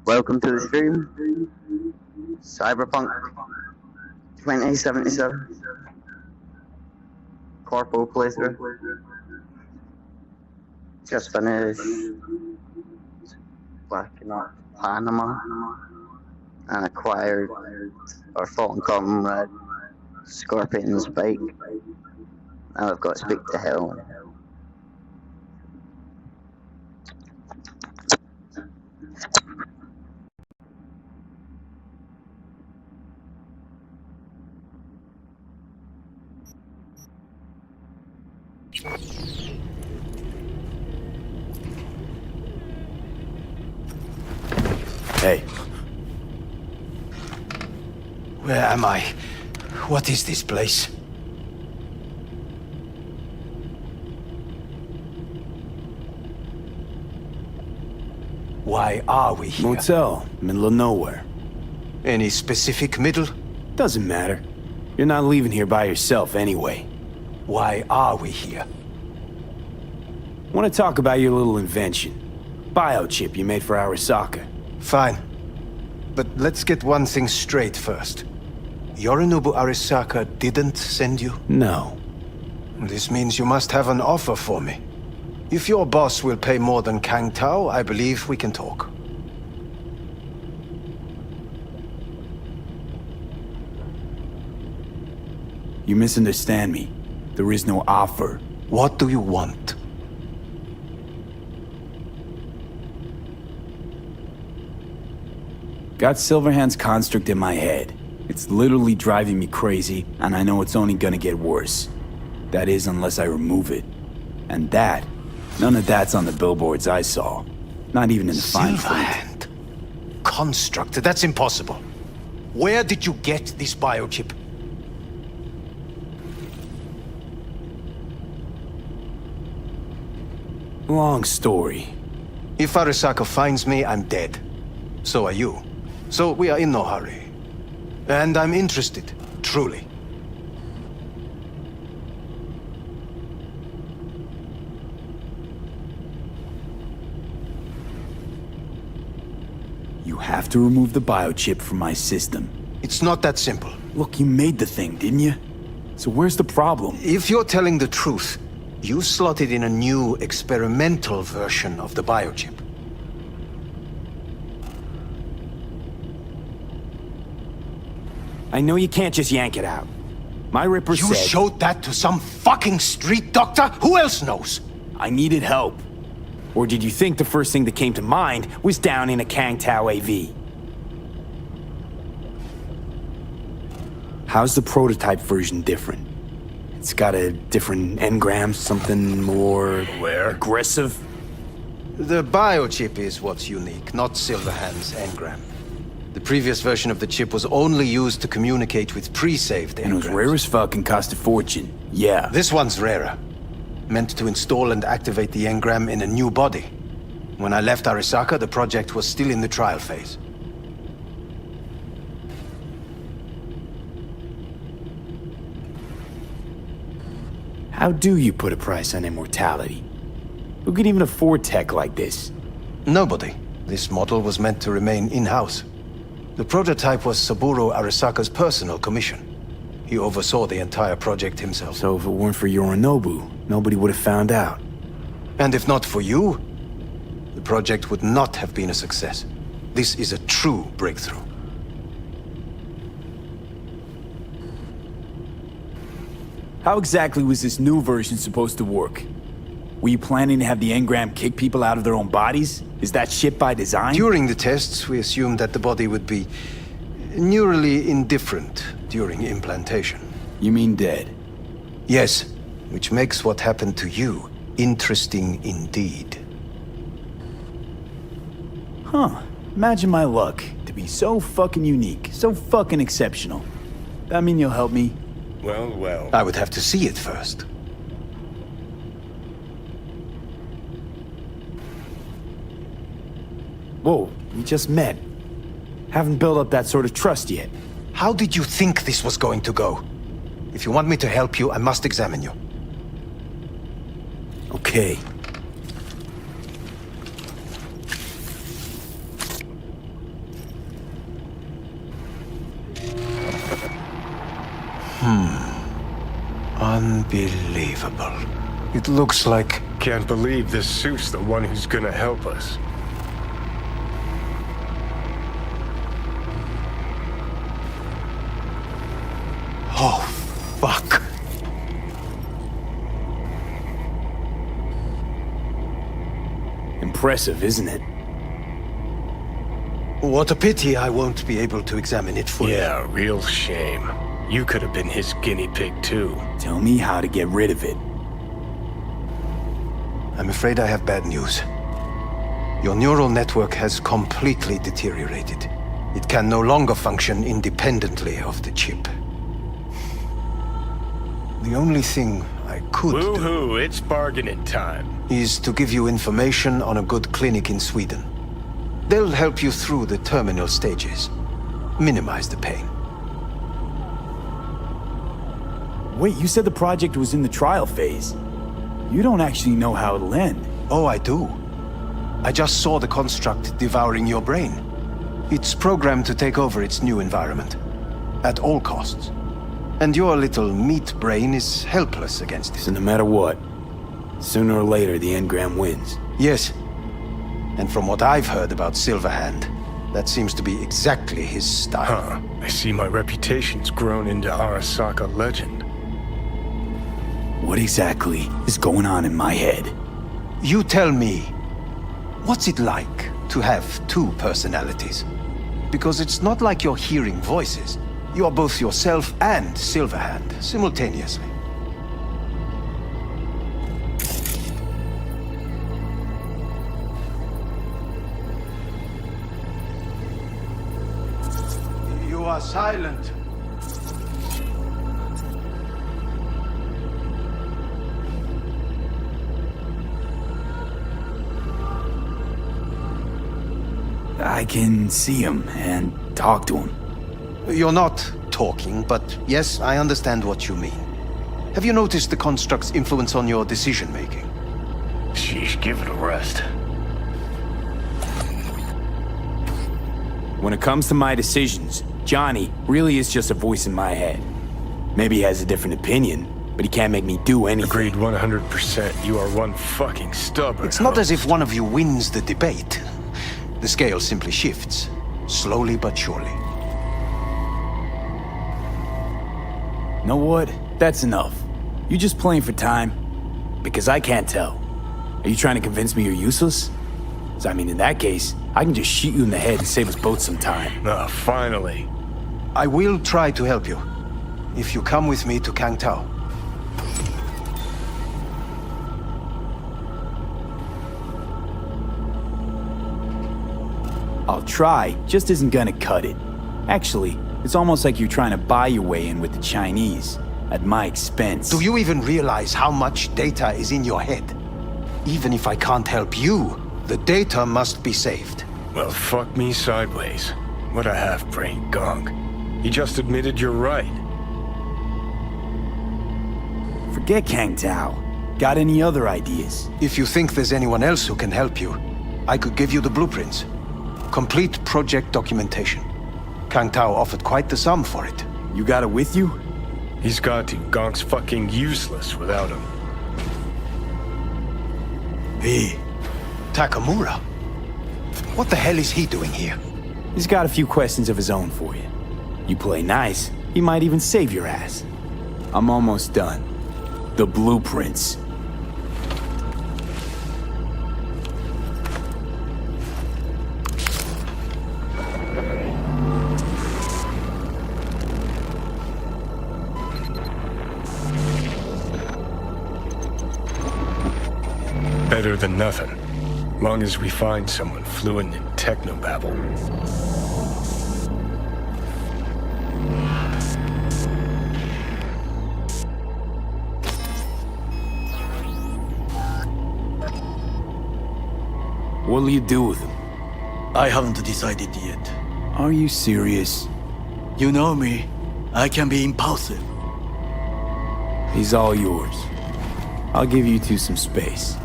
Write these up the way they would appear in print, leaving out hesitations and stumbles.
Welcome to the stream. Cyberpunk 2077. Corpo playthrough. Just finished working up Panama and acquired our fallen comrade Scorpion's bike. Now I've got to speak to Helen. Hey. Where am I? What is this place? Why are we here? Motel, middle of nowhere. Any specific middle? Doesn't matter. You're not leaving here by yourself anyway. Why are we here? Want to talk about your little invention. Biochip you made for Arasaka. Fine. But let's get one thing straight first. Yorinobu Arasaka didn't send you? No. This means you must have an offer for me. If your boss will pay more than Kang Tao, I believe we can talk. You misunderstand me. There is no offer. What do you want? Got Silverhand's construct in my head. It's literally driving me crazy, and I know it's only gonna get worse. That is, unless I remove it. And that, none of that's on the billboards I saw. Not even in the fine print. Silverhand. Construct, that's impossible. Where did you get this biochip? Long story. If Arasaka finds me, I'm dead. So are you. So we are in no hurry. And I'm interested, truly. You have to remove the biochip from my system. It's not that simple. Look, you made the thing, didn't you? So where's the problem? If you're telling the truth, you slotted in a new experimental version of the biochip. I know you can't just yank it out. My Ripper You said... showed that to some fucking street doctor? Who else knows? I needed help. Or did you think the first thing that came to mind was down in a Kang Tao AV? How's the prototype version different? It's got a different engram, something more... aggressive? The biochip is what's unique, not Silverhand's engram. The previous version of the chip was only used to communicate with pre-saved engrams. And it was rare as fuck and cost a fortune. Yeah. This one's rarer. Meant to install and activate the engram in a new body. When I left Arasaka, the project was still in the trial phase. How do you put a price on immortality? Who could even afford tech like this? Nobody. This model was meant to remain in-house. The prototype was Saburo Arasaka's personal commission. He oversaw the entire project himself. So if it weren't for Yorinobu, nobody would have found out. And if not for you, the project would not have been a success. This is a true breakthrough. How exactly was this new version supposed to work? Were you planning to have the engram kick people out of their own bodies? Is that shit by design? During the tests, we assumed that the body would be neurally indifferent during implantation. You mean dead? Yes, which makes what happened to you interesting indeed. Huh. Imagine my luck to be so fucking unique, so fucking exceptional. That mean you'll help me? Well. I would have to see it first. Whoa, we just met. Haven't built up that sort of trust yet. How did you think this was going to go? If you want me to help you, I must examine you. Okay. Unbelievable. It looks like... Can't believe this suit's the one who's gonna help us. Oh, fuck. Impressive, isn't it? What a pity I won't be able to examine it fully. Yeah, real shame. You could have been his guinea pig too. Tell me how to get rid of it. I'm afraid I have bad news. Your neural network has completely deteriorated. It can no longer function independently of the chip. The only thing I could Woohoo, it's bargaining time. is to give you information on a good clinic in Sweden. They'll help you through the terminal stages. Minimize the pain. Wait, you said the project was in the trial phase. You don't actually know how it'll end. Oh, I do. I just saw the construct devouring your brain. It's programmed to take over its new environment. At all costs. And your little meat brain is helpless against it. So no matter what, sooner or later the engram wins. Yes. And from what I've heard about Silverhand, that seems to be exactly his style. Huh. I see my reputation's grown into Arasaka legend. What exactly is going on in my head? You tell me, what's it like to have two personalities? Because it's not like you're hearing voices. You are both yourself and Silverhand simultaneously. You are silent. I can see him and talk to him. You're not talking, but yes, I understand what you mean. Have you noticed the construct's influence on your decision-making? Sheesh, give it a rest. When it comes to my decisions, Johnny really is just a voice in my head. Maybe he has a different opinion, but he can't make me do anything. Agreed 100%. You are one fucking stubborn. It's not as if one of you wins the debate. The scale simply shifts, slowly but surely. Know what? That's enough. You just playing for time? Because I can't tell. Are you trying to convince me you're useless? 'Cause I mean, in that case, I can just shoot you in the head and save us both some time. Ah, finally. I will try to help you, if you come with me to Kangtao. I'll try, just isn't gonna cut it. Actually, it's almost like you're trying to buy your way in with the Chinese, at my expense. Do you even realize how much data is in your head? Even if I can't help you, the data must be saved. Well, fuck me sideways. What a half-brained gonk. He just admitted you're right. Forget Kang Tao. Got any other ideas? If you think there's anyone else who can help you, I could give you the blueprints. Complete project documentation. Kang Tao offered quite the sum for it. You got it with you? He's got to. Gonk's fucking useless without him. Hey, Takamura? What the hell is he doing here? He's got a few questions of his own for you. You play nice, he might even save your ass. I'm almost done. The blueprints. Better than nothing. Long as we find someone fluent in technobabble. What'll you do with him? I haven't decided yet. Are you serious? You know me. I can be impulsive. He's all yours. I'll give you two some space.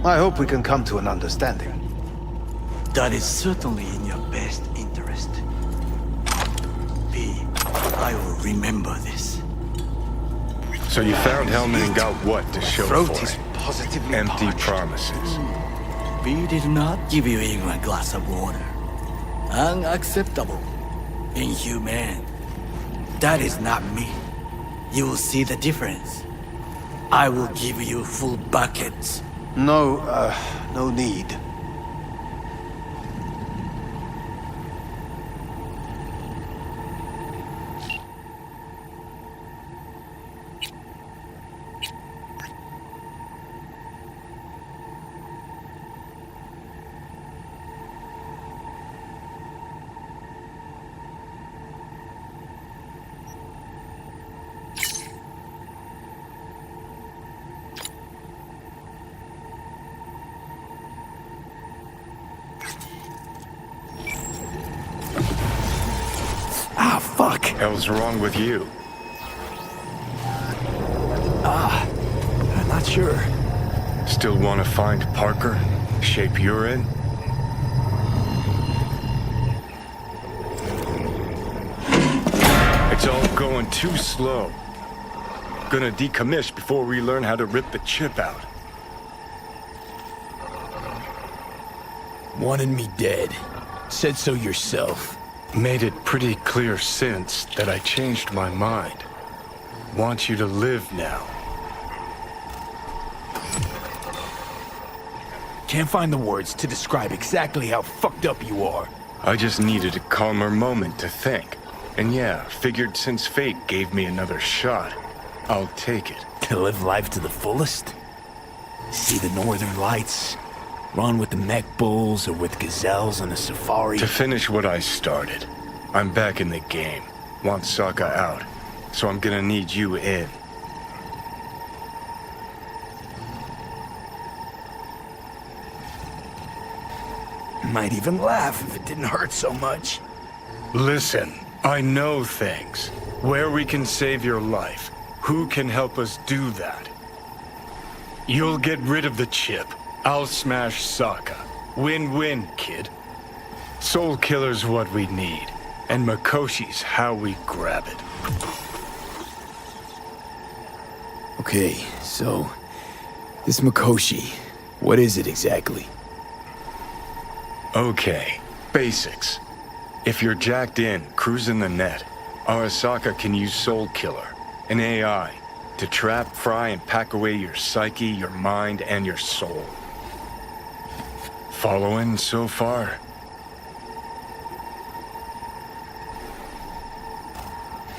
I hope we can come to an understanding. That is certainly in your best interest. V, I I will remember this. So you found Hellman and got what to show Throat for is it? positively Empty parched. promises. We did not give you even a glass of water. Unacceptable. Inhumane. That is not me. You will see the difference. I will give you full buckets. No, no need. Ah, fuck. Hell's wrong with you? I'm not sure. Still want to find Parker? Shape you're in? It's all going too slow. Gonna decommission before we learn how to rip the chip out. Wanted me dead. Said so yourself. Made it pretty clear since that I changed my mind. Want you to live now. Can't find the words to describe exactly how fucked up you are. I just needed a calmer moment to think. And yeah, figured since fate gave me another shot, I'll take it. To live life to the fullest? See the northern lights? Run with the mech bulls or with gazelles on a safari? To finish what I started, I'm back in the game. Want Sokka out, so I'm gonna need you in. Might even laugh if it didn't hurt so much. Listen, I know things. Where we can save your life. Who can help us do that? You'll get rid of the chip. I'll smash Sokka. Win-win, kid. Soul Killer's what we need, and Makoshi's how we grab it. Okay, so... this Makoshi, what is it exactly? Okay, basics. If you're jacked in, cruising the net, Arasaka can use Soul Killer, an AI, to trap, fry, and pack away your psyche, your mind, and your soul. Following so far?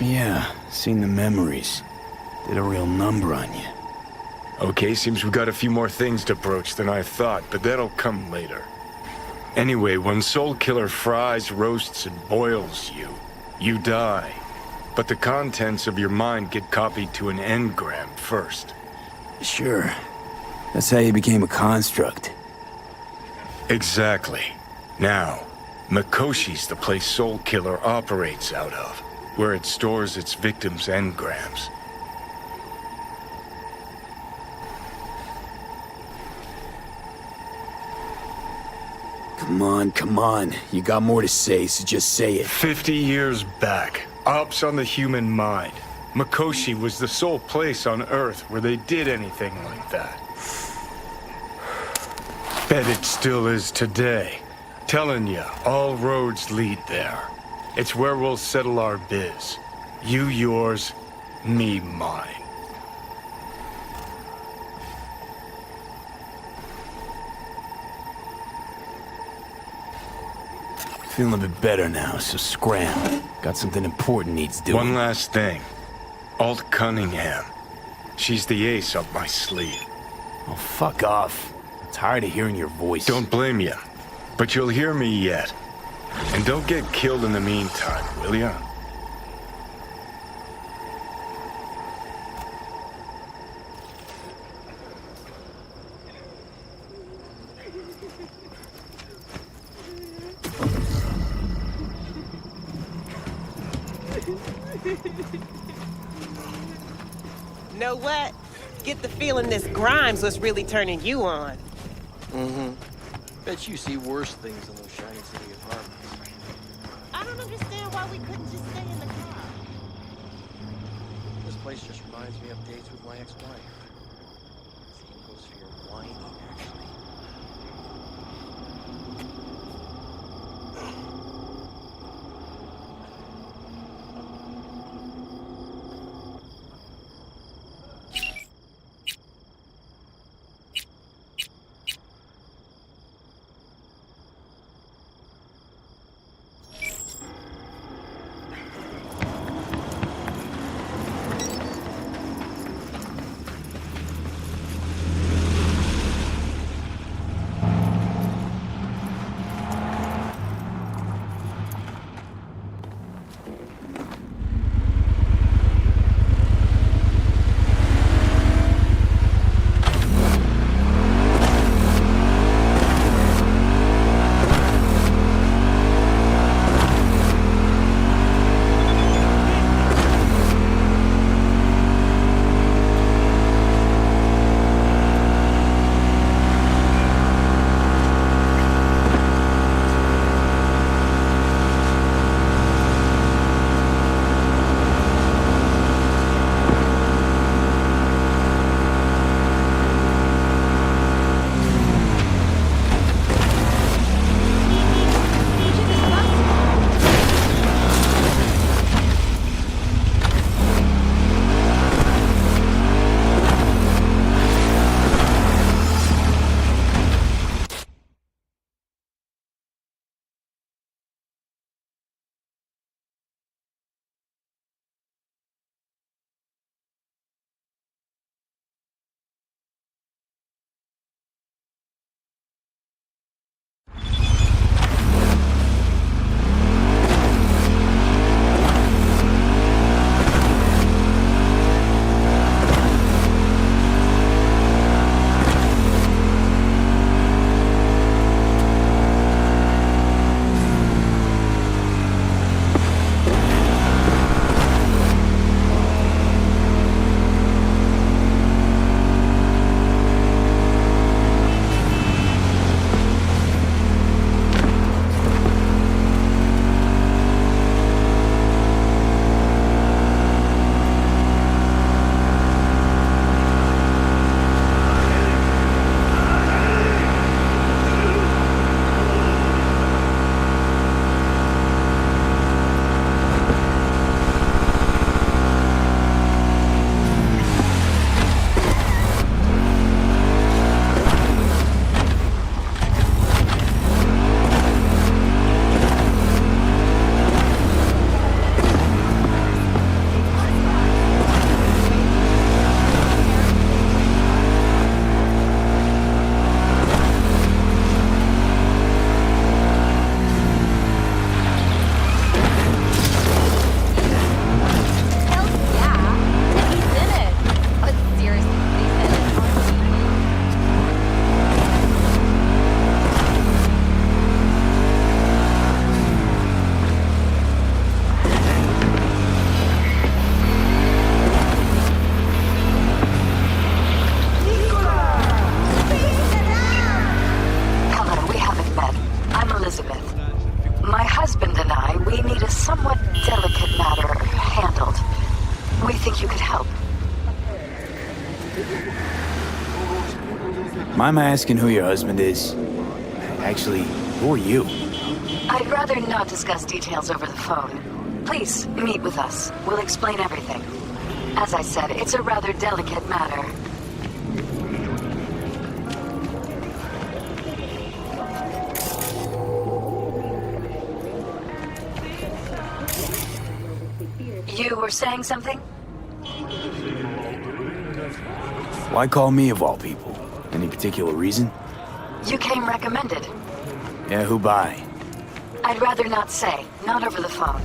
Yeah, seen the memories. Did a real number on you. Okay, seems we got a few more things to broach than I thought, but that'll come later. Anyway, when Soul Killer fries, roasts, and boils you, you die. But the contents of your mind get copied to an engram first. Sure. That's how you became a construct. Exactly. Now, Makoshi's the place Soul Killer operates out of, where it stores its victims' engrams. Come on. You got more to say, so just say it. 50 years back, ops on the human mind. Makoshi was the sole place on Earth where they did anything like that. Bet it still is today. Telling ya, all roads lead there. It's where we'll settle our biz. You yours, me mine. Feeling a bit better now, so scram. Got something important needs doing. One last thing. Alt Cunningham. She's the ace up my sleeve. Oh, fuck off. I'm tired of hearing your voice. Don't blame you, but you'll hear me yet. And don't get killed in the meantime, will ya? Know what? Get the feeling this Grimes was really turning you on. Bet you see worse things in those shiny city apartments. I don't understand why we couldn't just stay in the car. place just reminds me of dates with my ex-wife. Same goes for your whining, actually. Mind my asking who your husband is? Actually, who are you? I'd rather not discuss details over the phone. Please, meet with us. We'll explain everything. As I said, it's a rather delicate matter. You were saying something? Why call me of all people? Any particular reason? You came recommended. Yeah, who by? I'd rather not say, not over the phone.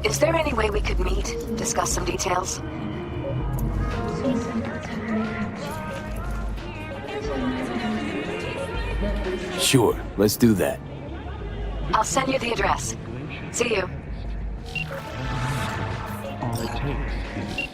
Is there any way we could meet, discuss some details? Sure, let's do that. I'll send you the address. See you. All it takes is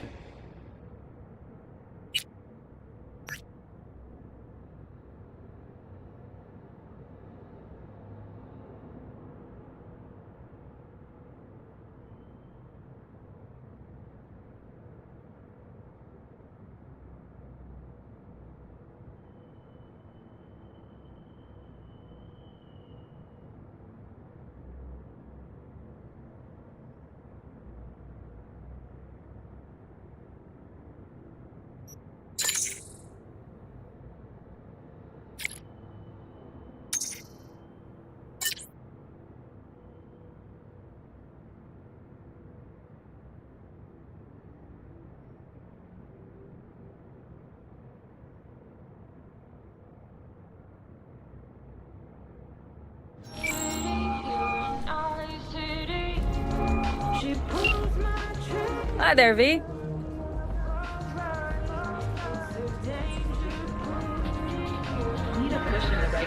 Hi there, V.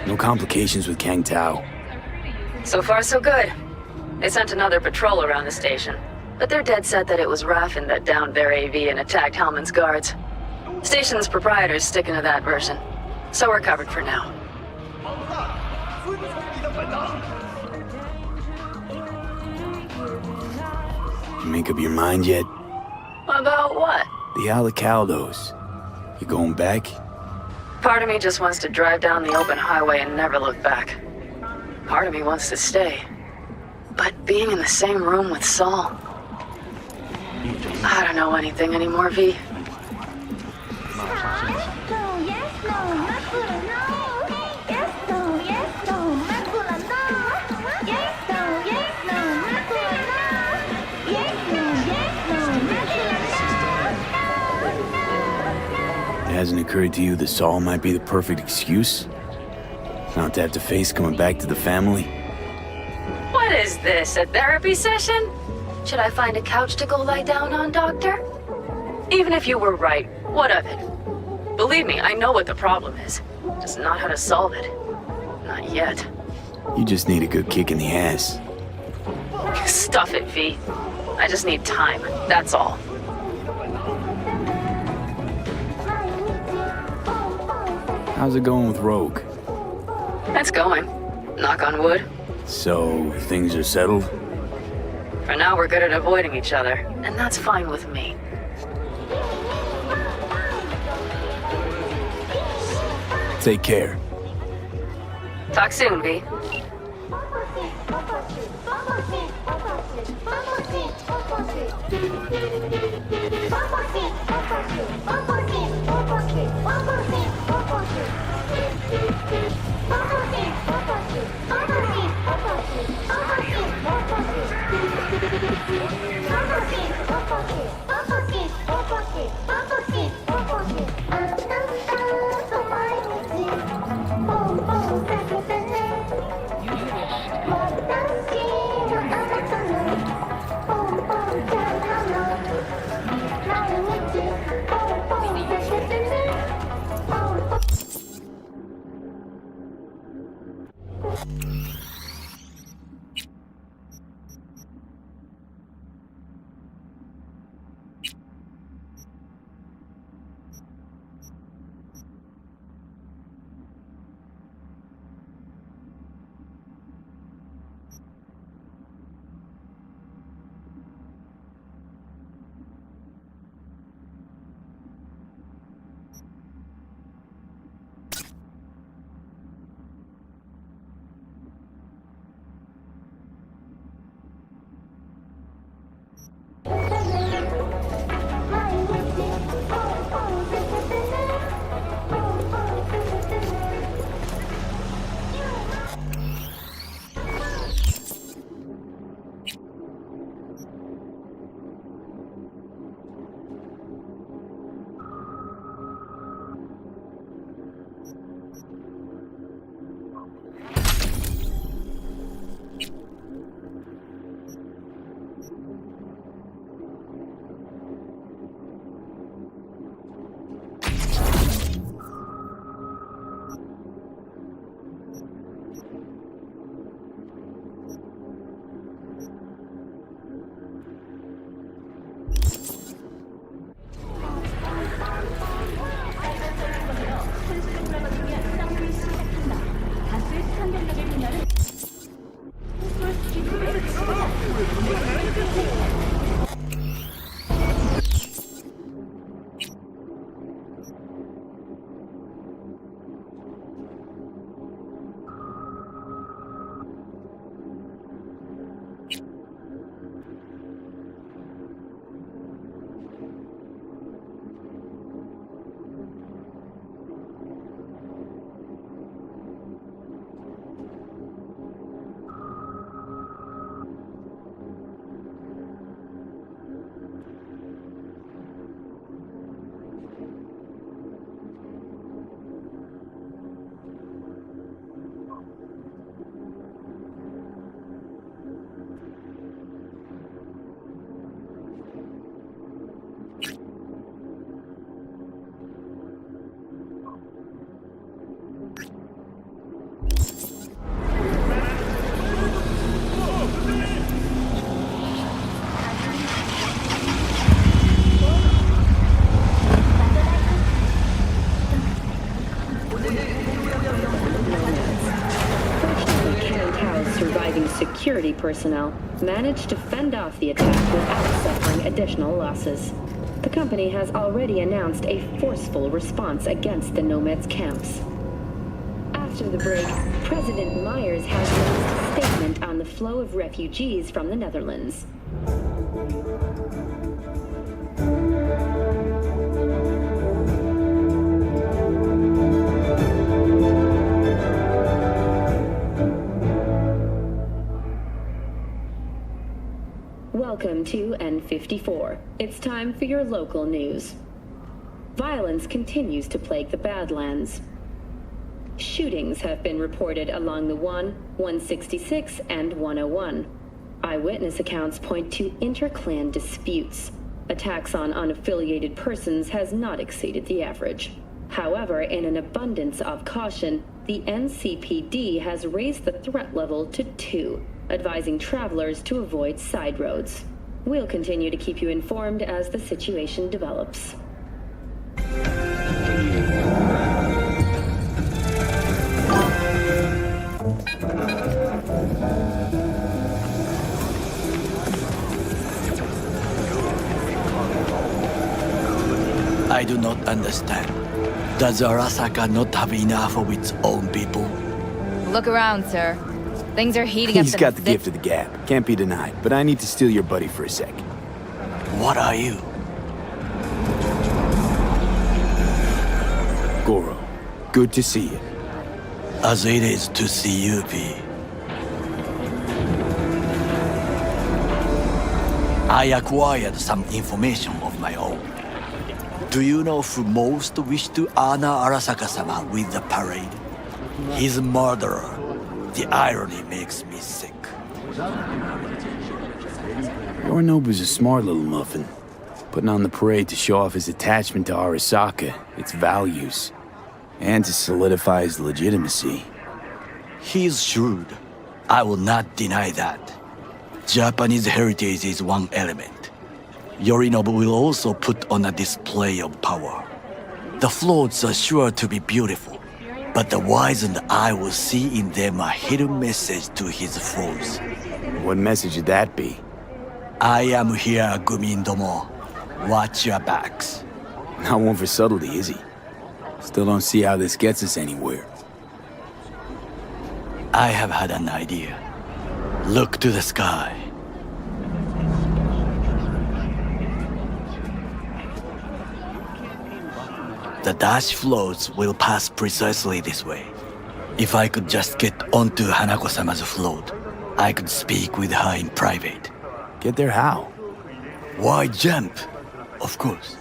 No complications with Kang Tao. So far, so good. They sent another patrol around the station, but they're dead set that it was Raffen that downed their AV and attacked Hellman's guards. Station's proprietor's sticking to that version, so we're covered for now. You make up your mind yet? About what? The Alacaldos. You going back? Part of me just wants to drive down the open highway and never look back. Part of me wants to stay. But being in the same room with Saul... I don't know anything anymore, V. It hasn't occurred to you that Saul might be the perfect excuse? Not to have to face coming back to the family? What is this, a therapy session? Should I find a couch to go lie down on, Doctor? Even if you were right, what of it? Believe me, I know what the problem is. Just not how to solve it. Not yet. You just need a good kick in the ass. Stuff it, V. I just need time, that's all. How's it going with Rogue? It's going. Knock on wood. So, things are settled? For now, we're good at avoiding each other, and that's fine with me. Take care. Talk soon, V. security personnel managed to fend off the attack without suffering additional losses. The company has already announced a forceful response against the Nomads' camps. After the break, President Myers has released a statement on the flow of refugees from the Netherlands. Welcome to N54. It's time for your local news. Violence continues to plague the Badlands. Shootings have been reported along the 166, and 101. Eyewitness accounts point to inter-clan disputes. Attacks on unaffiliated persons has not exceeded the average. However, in an abundance of caution, the NCPD has raised the threat level to 2, advising travelers to avoid side roads. We'll continue to keep you informed as the situation develops. I do not understand. Does Arasaka not have enough of its own people? Look around, sir. Things are heating up. He's got the gift of the gab. Can't be denied. But I need to steal your buddy for a sec. What are you? Goro, good to see you. As it is to see you, V. I acquired some information of my own. Do you know who most wished to honor Arasaka-sama with the parade? His murderer. The irony makes me sick. Yorinobu's a smart little muffin. Putting on the parade to show off his attachment to Arasaka, its values, and to solidify his legitimacy. He's shrewd. I will not deny that. Japanese heritage is one element. Yorinobu will also put on a display of power. The floats are sure to be beautiful, but the wizened eye will see in them a hidden message to his foes. What message would that be? I am here, Gumindomo. Watch your backs. Not one for subtlety, is he? Still don't see how this gets us anywhere. I have had an idea. Look to the sky. The dash floats will pass precisely this way. If I could just get onto Hanako-sama's float, I could speak with her in private. Get there how? Why jump? Of course.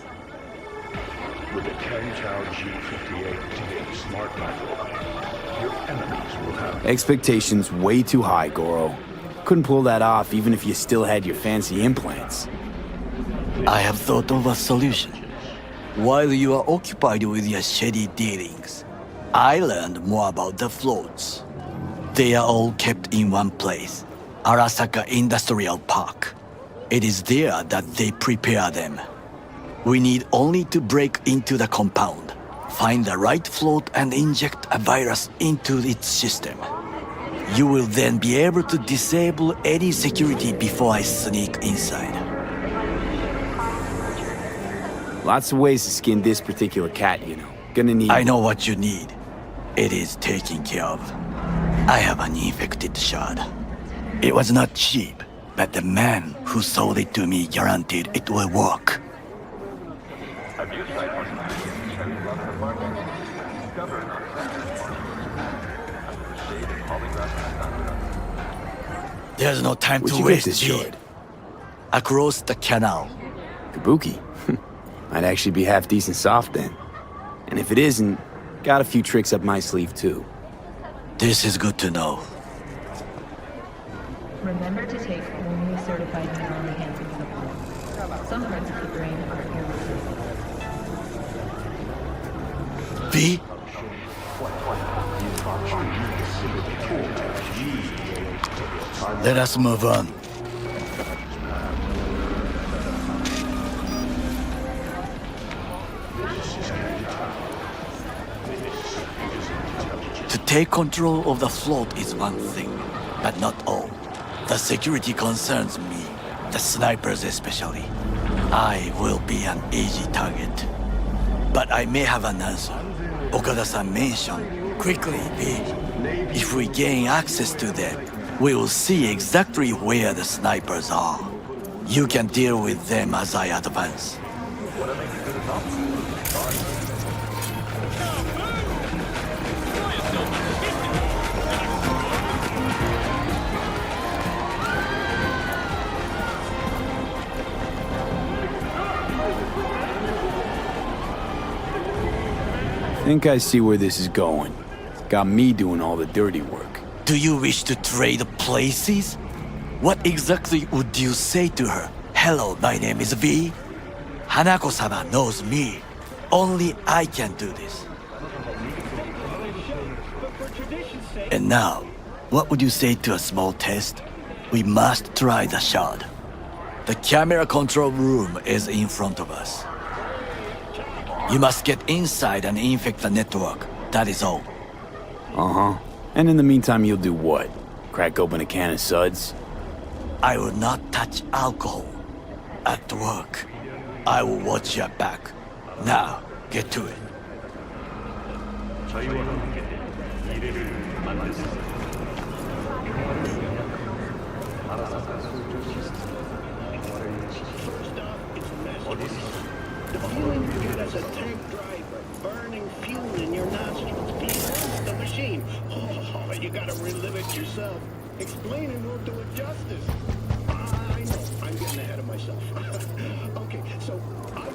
With a Kentau G58 smart rifle, your enemies will have... Expectations way too high, Goro. Couldn't pull that off even if you still had your fancy implants. I have thought of a solution. While you are occupied with your shady dealings, I learned more about the floats. They are all kept in one place, Arasaka Industrial Park. It is there that they prepare them. We need only to break into the compound, find the right float and inject a virus into its system. You will then be able to disable any security before I sneak inside. Lots of ways to skin this particular cat, you know. Gonna need... I know what you need. It is taken care of. I have an infected shard. It was not cheap, but the man who sold it to me guaranteed it will work. There's no time to waste, this shard? Across the canal. Kabuki? Might actually be half decent soft then. And if it isn't, got a few tricks up my sleeve too. This is good to know. Remember to take only certified mineral-enhancing supplements. Some parts of the brain are irreplaceable. V? Let us move on. To take control of the float is one thing, but not all. The security concerns me, the snipers especially. I will be an easy target. But I may have an answer. Okada-san mentioned, quickly, V. If we gain access to them, we will see exactly where the snipers are. You can deal with them as I advance. Think I see where this is going. Got me doing all the dirty work. Do you wish to trade places? What exactly would you say to her? Hello, my name is V. Hanako-sama knows me. Only I can do this. And now, what would you say to a small test? We must try the shard. The camera control room is in front of us. You must get inside and infect the network. That is all. Uh-huh. And in the meantime, you'll do what? Crack open a can of suds? I will not touch alcohol. At work, I will watch your back. Now, get to it. As a tank driver, burning fuel in your nostrils, behind the machine. Oh, you gotta relive it yourself. Explaining won't do it justice. I know, I'm getting ahead of myself. Okay, so I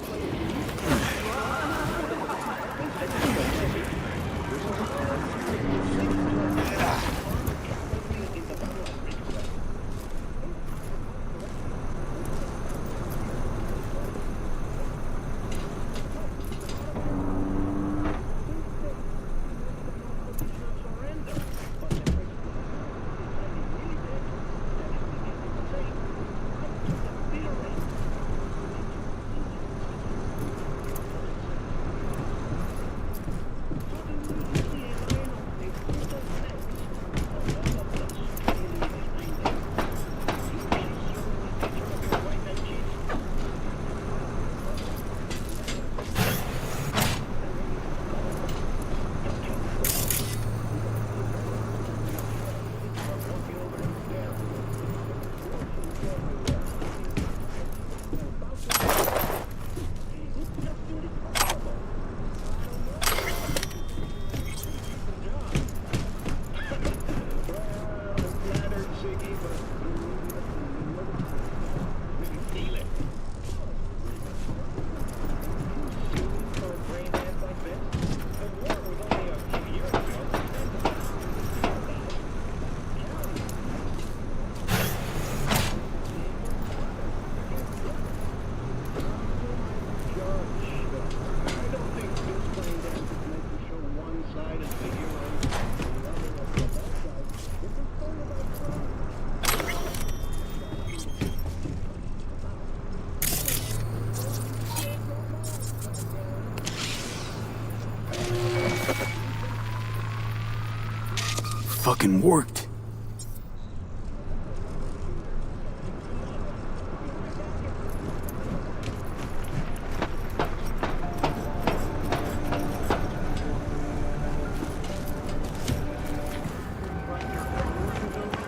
Fucking worked.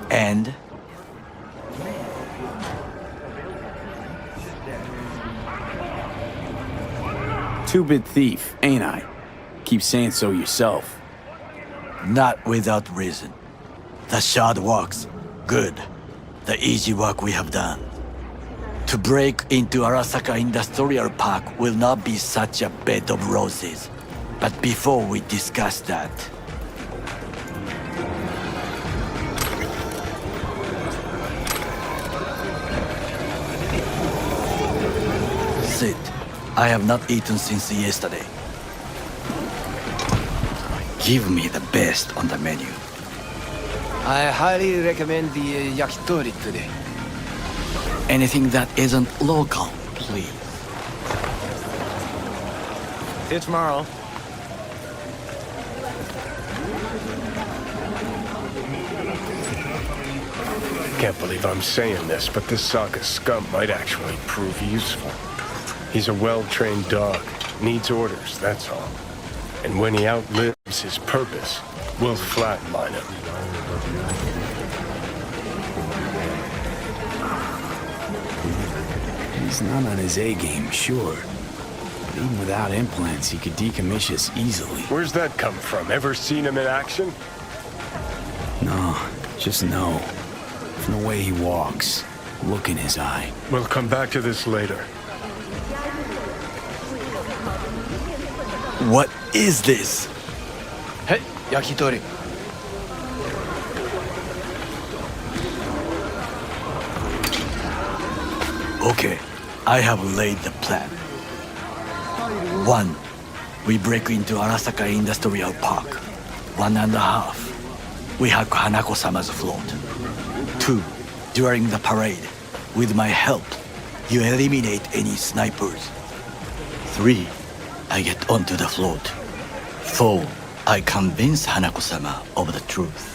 And? Two-bit thief, ain't I? Keep saying so yourself. Not without reason. The shard works. Good. The easy work we have done. To break into Arasaka Industrial Park will not be such a bed of roses. But before we discuss that... Sit. I have not eaten since yesterday. Give me the best on the menu. I highly recommend the yakitori today. Anything that isn't local, please. See you tomorrow. Can't believe I'm saying this, but this Sokka scum might actually prove useful. He's a well-trained dog. Needs orders, that's all. And when he outlives his purpose, we'll flatline him. He's not on his A-game, sure. But even without implants, he could decommission us easily. Where's that come from? Ever seen him in action? No, just no. From the way he walks, look in his eye. We'll come back to this later. What is this? Hey, yakitori. Okay, I have laid the plan. 1. We break into Arasaka Industrial Park. 1.5. We hack Hanako-sama's float. 2. During the parade, with my help, you eliminate any snipers. 3. I get onto the float. 4. I convince Hanako-sama of the truth.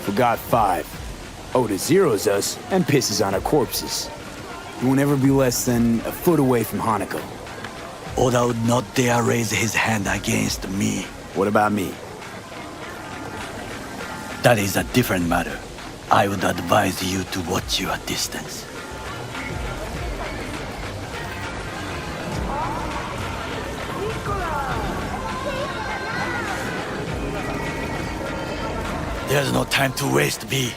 Forgot 5. Oda zeroes us and pisses on our corpses. He won't ever be less than a foot away from Hanako. Oda would not dare raise his hand against me. What about me? That is a different matter. I would advise you to watch your distance. There's no time to waste, B.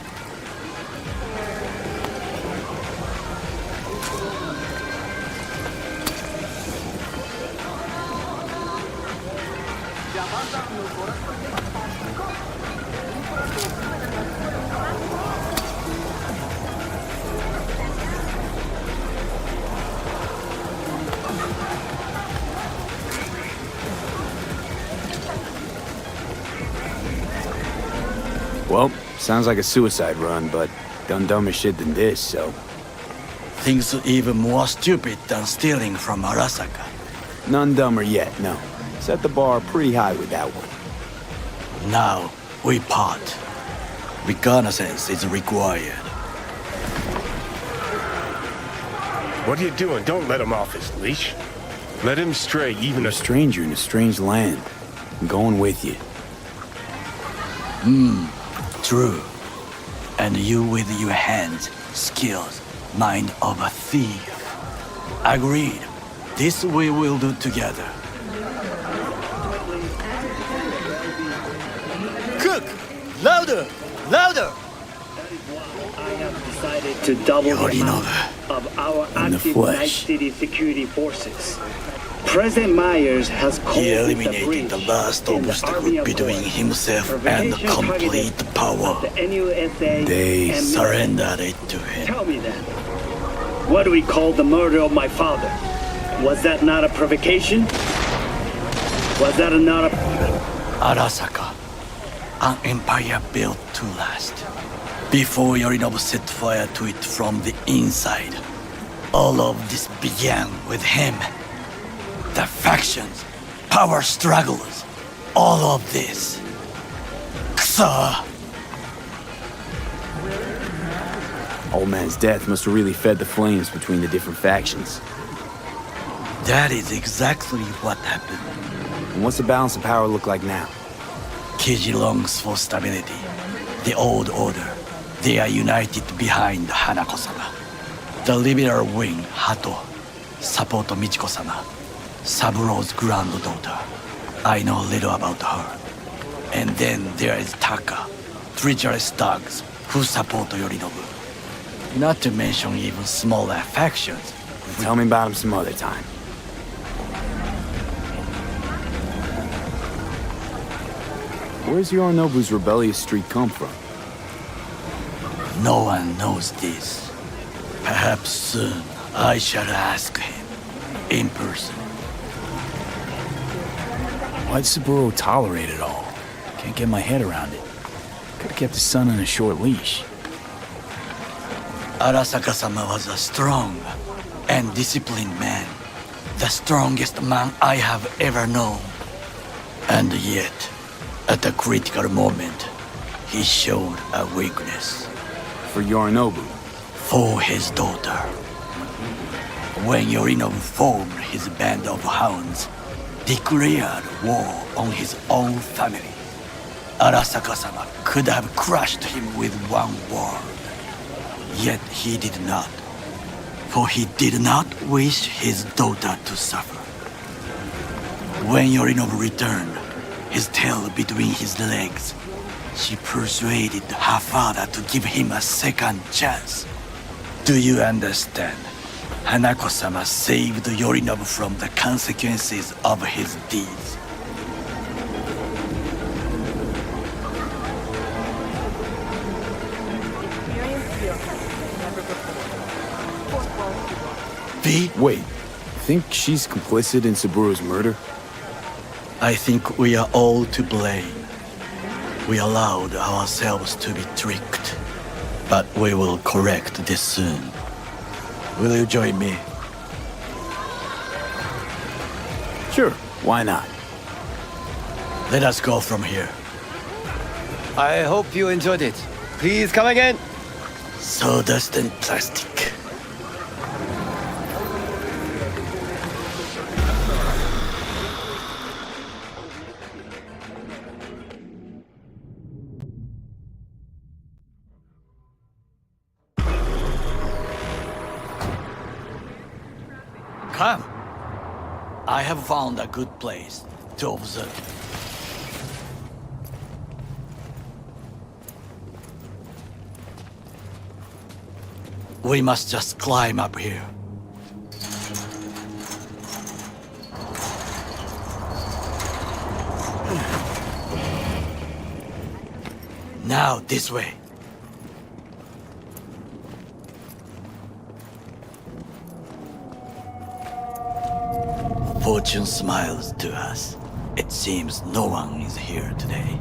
Well, sounds like a suicide run, but done dumber shit than this, so... Things even more stupid than stealing from Arasaka. None dumber yet, no. Set the bar pretty high with that one. Now, we part. Reconnaissance is required. What are you doing? Don't let him off his leash. Let him stray even You're a stranger in a strange land. I'm going with you. True. And you with your hands, skills, mind of a thief. Agreed. This we will do together. Cook! Louder! Louder! I have decided to double the amount of our In the active Night flesh. City security forces. President Myers has called He it the eliminated breach the last in the obstacle Army of between Blood. himself and Provocation complete targeted power. at the NUSA They and Surrendered it to him. Tell me then, what do we call the murder of my father? Was that not a provocation? Was that not a... Arasaka, an empire built to last. Before Yorinobu set fire to it from the inside, all of this began with him. The factions, power struggles, all of this. Ksa! Old man's death must have really fed the flames between the different factions. That is exactly what happened. And what's the balance of power look like now? Kiji longs for stability. The old order. They are united behind Hanako-sama. The liberal wing, Hato, support Michiko-sama, Saburo's granddaughter. I know little about her. And then there is Taka, treacherous dogs who support Yorinobu. Not to mention even smaller factions. Tell me about him some other time. Where's Yorinobu's rebellious streak come from? No one knows this. Perhaps soon I shall ask him in person. Why'd Saburo tolerate it all? Can't get my head around it. Could've kept his son on a short leash. Arasaka-sama was a strong and disciplined man. The strongest man I have ever known. And yet, at the critical moment, he showed a weakness. For Yorinobu. For his daughter. When Yorinobu formed his band of hounds, declared war on his own family, Arasaka-sama could have crushed him with one word. Yet he did not. For he did not wish his daughter to suffer. When Yorinobu returned, his tail between his legs, she persuaded her father to give him a second chance. Do you understand? Hanako-sama saved Yorinobu from the consequences of his deeds. V? Wait, think she's complicit in Saburo's murder? I think we are all to blame. We allowed ourselves to be tricked. But we will correct this soon. Will you join me? Sure, why not? Let us go from here. I hope you enjoyed it. Please come again. Sawdust and plastic. Come. I have found a good place to observe. We must just climb up here. Now, this way. Fortune smiles to us. It seems no one is here today.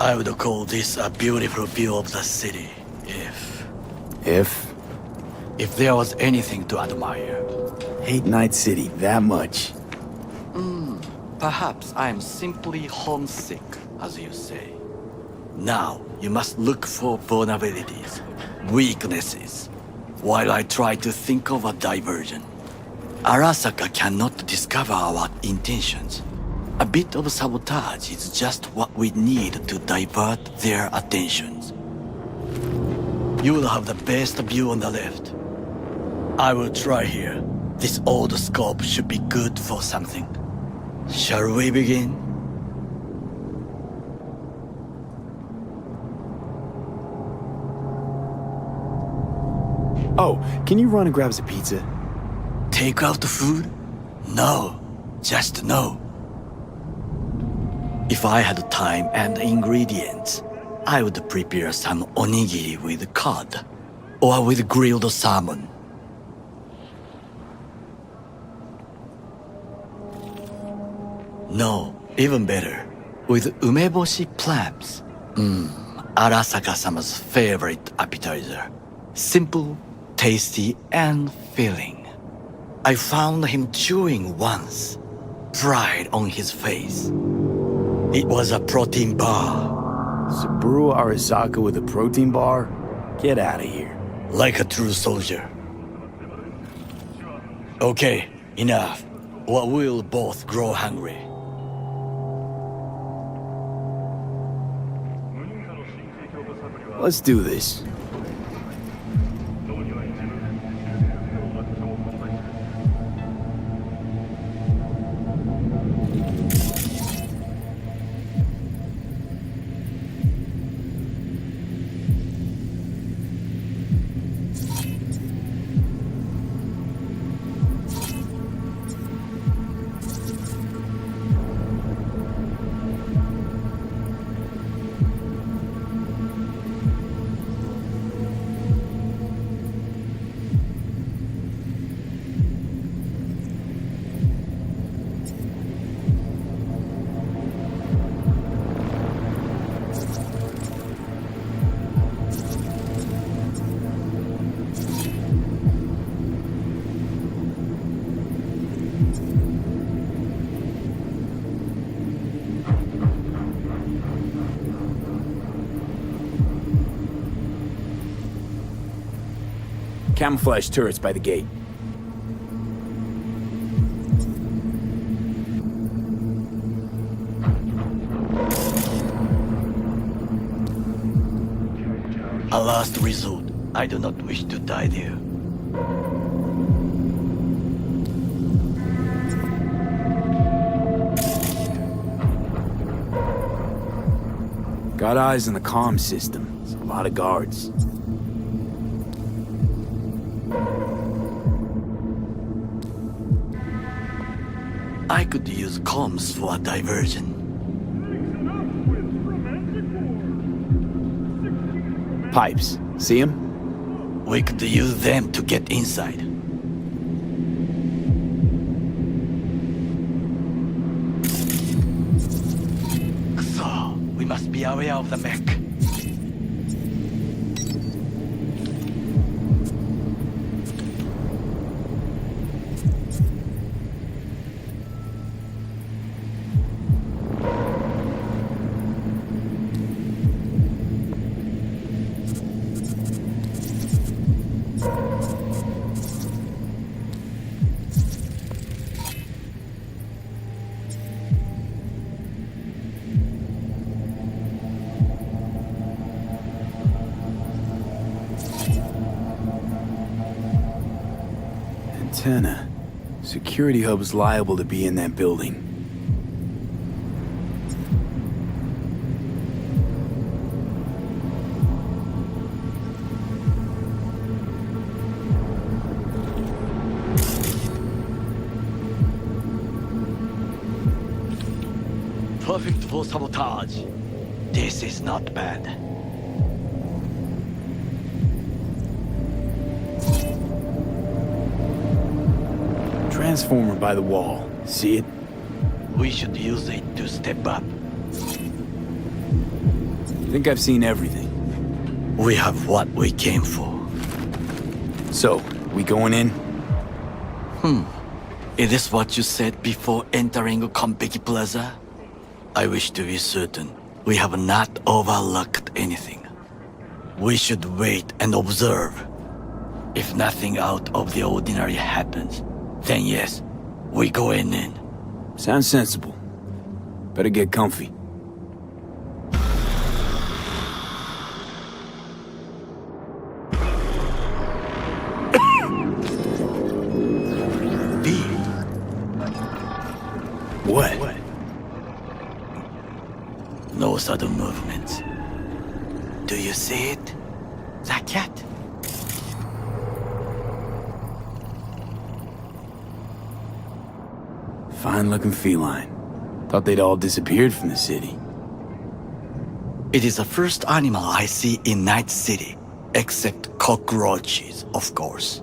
I would call this a beautiful view of the city, if there was anything to admire. Hate Night City that much. Perhaps I'm simply homesick, as you say. Now, you must look for vulnerabilities, weaknesses, while I try to think of a diversion. Arasaka cannot discover our intentions. A bit of sabotage is just what we need to divert their attentions. You will have the best view on the left. I will try here. This old scope should be good for something. Shall we begin? Oh, can you run and grab us a pizza? Take out the food? No, just no. If I had time and ingredients, I would prepare some onigiri with cod, or with grilled salmon. No, even better, with umeboshi clams. Arasaka-sama's favorite appetizer. Simple, tasty, and filling. I found him chewing once, pride on his face. It was a protein bar. Saburo Arasaka with a protein bar? Get out of here. Like a true soldier. Okay, enough. Or we'll both grow hungry. Let's do this. Camouflage turrets by the gate. A last resort. I do not wish to die there. Got eyes on the comm system. There's a lot of guards. I could use comms for a diversion. Pipes. See them? We could use them to get inside. So, we must be aware of the mech. Antenna. Security hub's liable to be in that building. Perfect for sabotage. This is not bad. Transformer by the wall. See it? We should use it to step up. Think I've seen everything. We have what we came for. So, we going in? Is this what you said before entering Konpeki Plaza? I wish to be certain we have not overlooked anything. We should wait and observe. If nothing out of the ordinary happens, then yes, we go in. Sounds sensible. Better get comfy. What? No sudden movements. Do you see it? That cat? Fine-looking feline. Thought they'd all disappeared from the city. It is the first animal I see in Night City, except cockroaches, of course.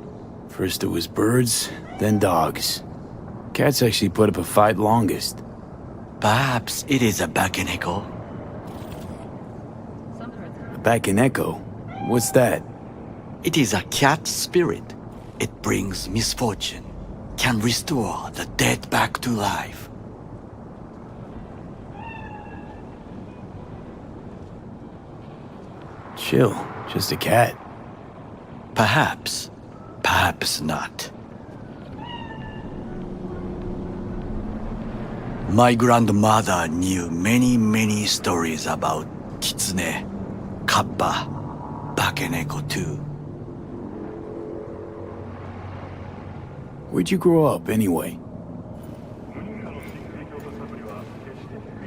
First it was birds, then dogs. Cats actually put up a fight longest. Perhaps it is a Bakeneko. A Bakeneko? What's that? It is a cat spirit. It brings misfortune, can restore the dead back to life. Chill, just a cat. Perhaps, perhaps not. My grandmother knew many stories about Kitsune, Kappa, Bakeneko too. Where'd you grow up, anyway?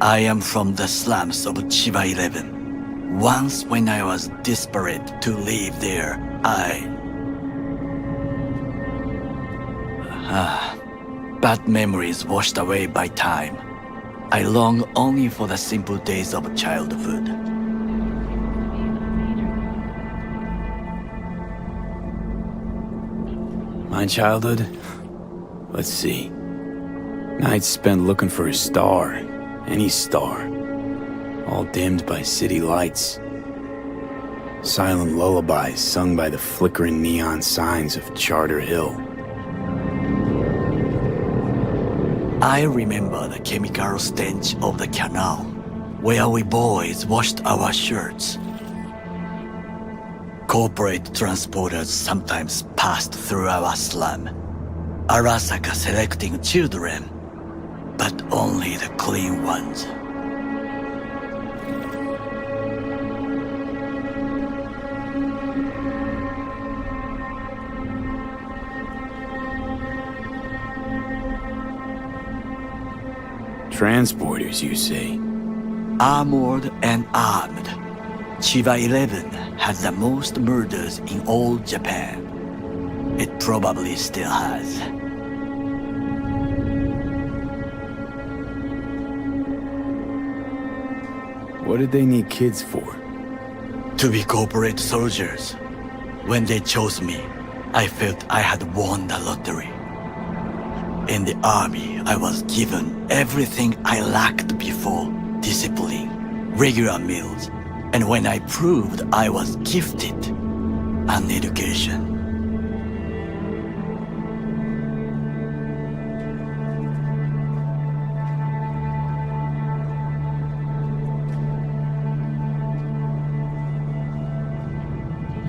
I am from the slums of Chiba 11. Once when I was desperate to live there, bad memories washed away by time. I long only for the simple days of childhood. My childhood? Let's see. Nights spent looking for a star. Any star. All dimmed by city lights. Silent lullabies sung by the flickering neon signs of Charter Hill. I remember the chemical stench of the canal, where we boys washed our shirts. Corporate transporters sometimes passed through our slum. Arasaka selecting children, but only the clean ones. Transporters, you say? Armored and armed. Chiba 11 had the most murders in all Japan. It probably still has. What did they need kids for? To be corporate soldiers. When they chose me, I felt I had won the lottery. In the army, I was given everything I lacked before: discipline, regular meals, and when I proved I was gifted, an education.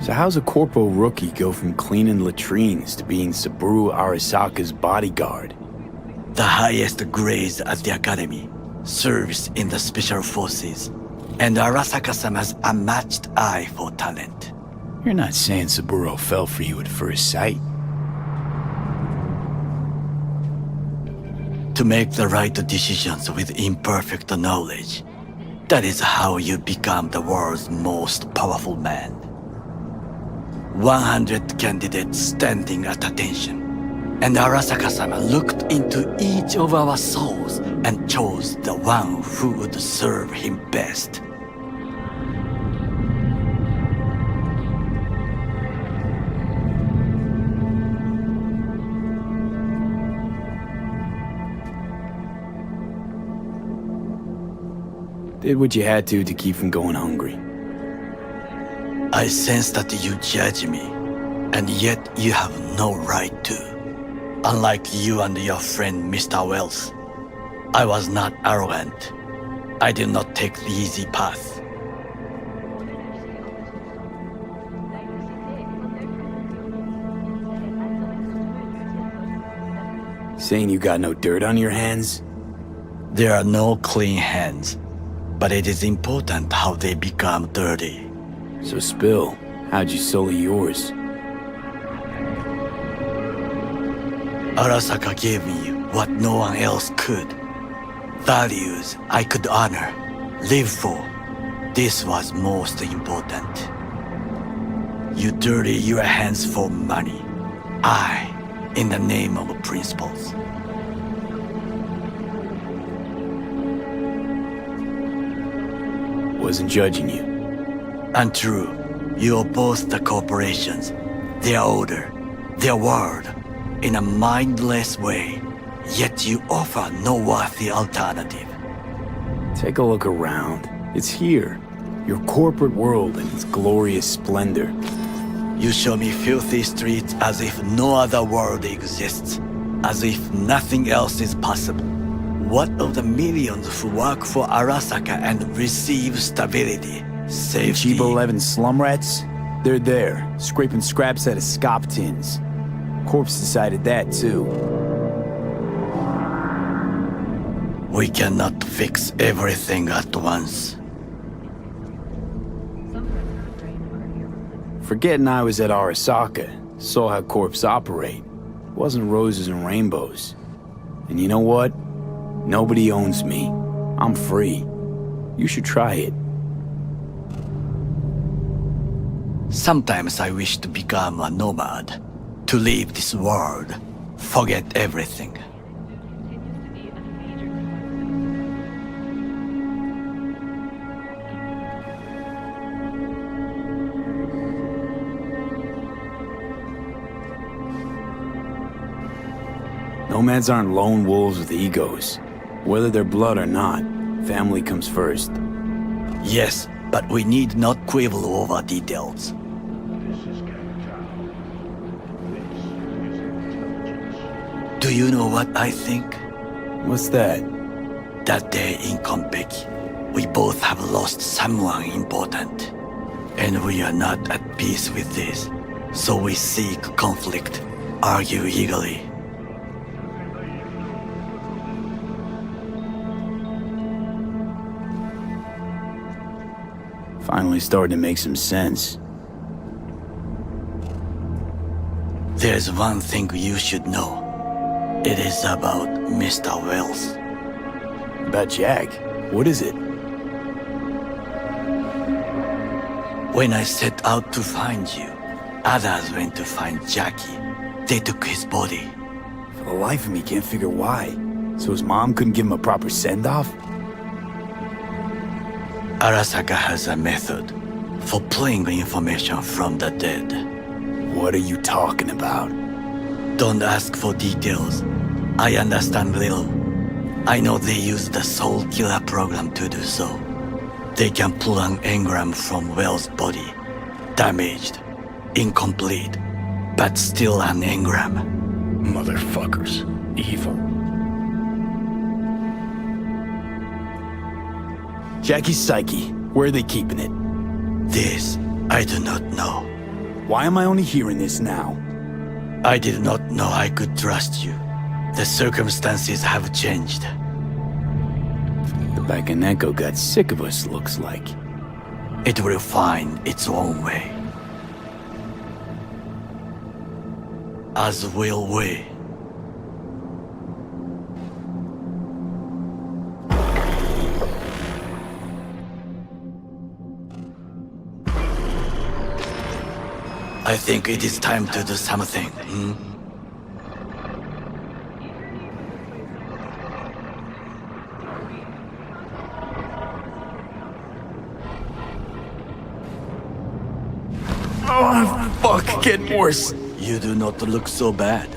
So how's a Corpo rookie go from cleaning latrines to being Saburo Arasaka's bodyguard? The highest grades at the academy, service in the special forces, and Arasaka-sama's unmatched eye for talent. You're not saying Saburo fell for you at first sight? To make the right decisions with imperfect knowledge, that is how you become the world's most powerful man. 100 candidates standing at attention, and Arasaka-sama looked into each of our souls and chose the one who would serve him best. Did what you had to keep from going hungry. I sense that you judge me, and yet you have no right to. Unlike you and your friend Mr. Wells, I was not arrogant. I did not take the easy path. Saying you got no dirt on your hands? There are no clean hands, but it is important how they become dirty. So spill, how'd you sully yours? Arasaka gave me what no one else could. Values I could honor, live for. This was most important. You dirty your hands for money. I, in the name of principles. Wasn't judging you. Untrue. You oppose the corporations, their order, their word, in a mindless way, yet you offer no worthy alternative. Take a look around. It's here. Your corporate world in its glorious splendor. You show me filthy streets as if no other world exists, as if nothing else is possible. What of the millions who work for Arasaka and receive stability, safety? Chiba 11 slum rats? They're there, scraping scraps out of scop tins. Corpse decided that too. We cannot fix everything at once. Forgetting I was at Arasaka, saw how corps operate. It wasn't roses and rainbows. And you know what? Nobody owns me. I'm free. You should try it. Sometimes I wish to become a nomad, to leave this world, forget everything. Nomads aren't lone wolves with egos. Whether they're blood or not, family comes first. Yes, but we need not quibble over details. Do you know what I think? What's that? That day in Konpeki, we both have lost someone important. And we are not at peace with this. So we seek conflict, argue eagerly. Finally starting to make some sense. There's one thing you should know. It is about Mr. Wells. About Jack? What is it? When I set out to find you, others went to find Jackie. They took his body. For the life of me, can't figure why. So his mom couldn't give him a proper send-off? Arasaka has a method for pulling information from the dead. What are you talking about? Don't ask for details. I understand little. I know they use the Soul Killer program to do so. They can pull an engram from Wells' body. Damaged, incomplete, but still an engram. Motherfuckers. Evil. Jackie's psyche. Where are they keeping it? This, I do not know. Why am I only hearing this now? I did not know I could trust you. The circumstances have changed. The Bakaneko got sick of us, looks like. It will find its own way. As will we. I think it is time to do something, Oh, fuck, getting worse. You do not look so bad.